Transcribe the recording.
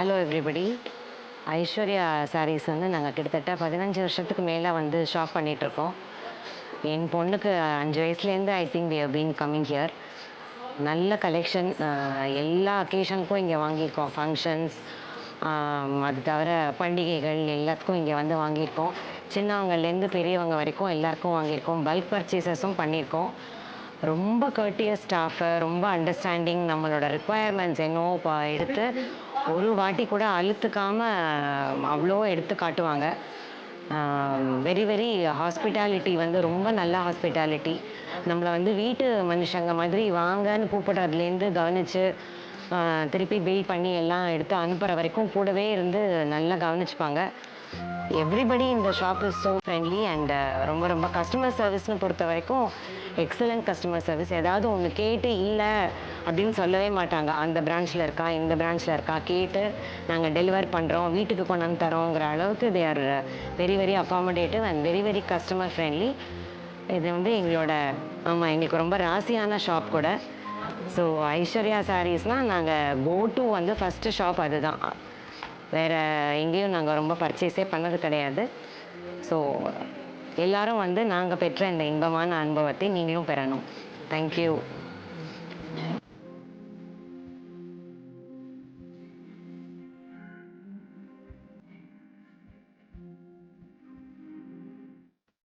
Hello everybody. Aishwarya saris வந்து நாங்கள் கிட்டத்தட்ட 15 வருஷத்துக்கு மேலே வந்து ஷாப் பண்ணிகிட்ருக்கோம். என் பொண்ணுக்கு 5 வயசுலேருந்து I think we have been coming here. நல்ல கலெக்ஷன், எல்லா அக்கேஷனுக்கும் இங்கே வாங்கியிருக்கோம். ஃபங்க்ஷன்ஸ், அது தவிர பண்டிகைகள் எல்லாத்துக்கும் இங்கே வந்து வாங்கியிருக்கோம். சின்னவங்கலேருந்து பெரியவங்க வரைக்கும் எல்லாருக்கும் வாங்கியிருக்கோம். பல்க் பர்ச்சேசஸும் பண்ணியிருக்கோம். ரொம்ப கர்ட்டியஸ் ஸ்டாஃபு, ரொம்ப அண்டர்ஸ்டாண்டிங். நம்மளோட ரிக்குவயர்மெண்ட்ஸ் என்னவோ எடுத்து ஒரு வாட்டி கூட அழுத்துக்காமல் அவ்வளோ எடுத்து காட்டுவாங்க. வெரி வெரி ஹாஸ்பிட்டாலிட்டி வந்து ரொம்ப நல்ல ஹாஸ்பிட்டாலிட்டி. நம்மளை வந்து வீட்டு மனுஷங்க மாதிரி வாங்கன்னு கூப்பிடுறதுலேருந்து கவனித்து திருப்பி பில் பண்ணி எல்லாம் எடுத்து அனுப்புகிற வரைக்கும் கூடவே இருந்து நல்லா கவனிச்சுப்பாங்க. எவ்ரிபடி இந்த shop is so friendly and ரொம்ப ரொம்ப கஸ்டமர் சர்வீஸ்னு பொறுத்த வரைக்கும் எக்ஸலண்ட் கஸ்டமர் சர்வீஸ். ஏதாவது ஒன்று கேட்டு இல்லை அப்படின்னு சொல்லவே மாட்டாங்க. அந்த பிரான்ச்சில் இருக்கா, இந்த பிரான்ச்சில் இருக்கா கேட்டு நாங்கள் டெலிவர் பண்ணுறோம், வீட்டுக்கு கொண்டு வந்து தரோங்கிற அளவுக்கு they are very very accommodative and very very customer friendly. இது வந்து எங்களுக்கு ரொம்ப ராசியான ஷாப் கூட. ஸோ ஐஸ்வர்யா சாரீஸ்னால் நாங்கள் கோ டு வந்து ஃபஸ்ட்டு ஷாப் அதுதான். வேறு எங்கேயும் நாங்கள் ரொம்ப பர்ச்சேஸே பண்ணது கிடையாது. ஸோ எல்லோரும் வந்து நாங்கள் பெற்ற இந்த இன்பமான அனுபவத்தை நீங்களும் பெறணும். தேங்க்யூ.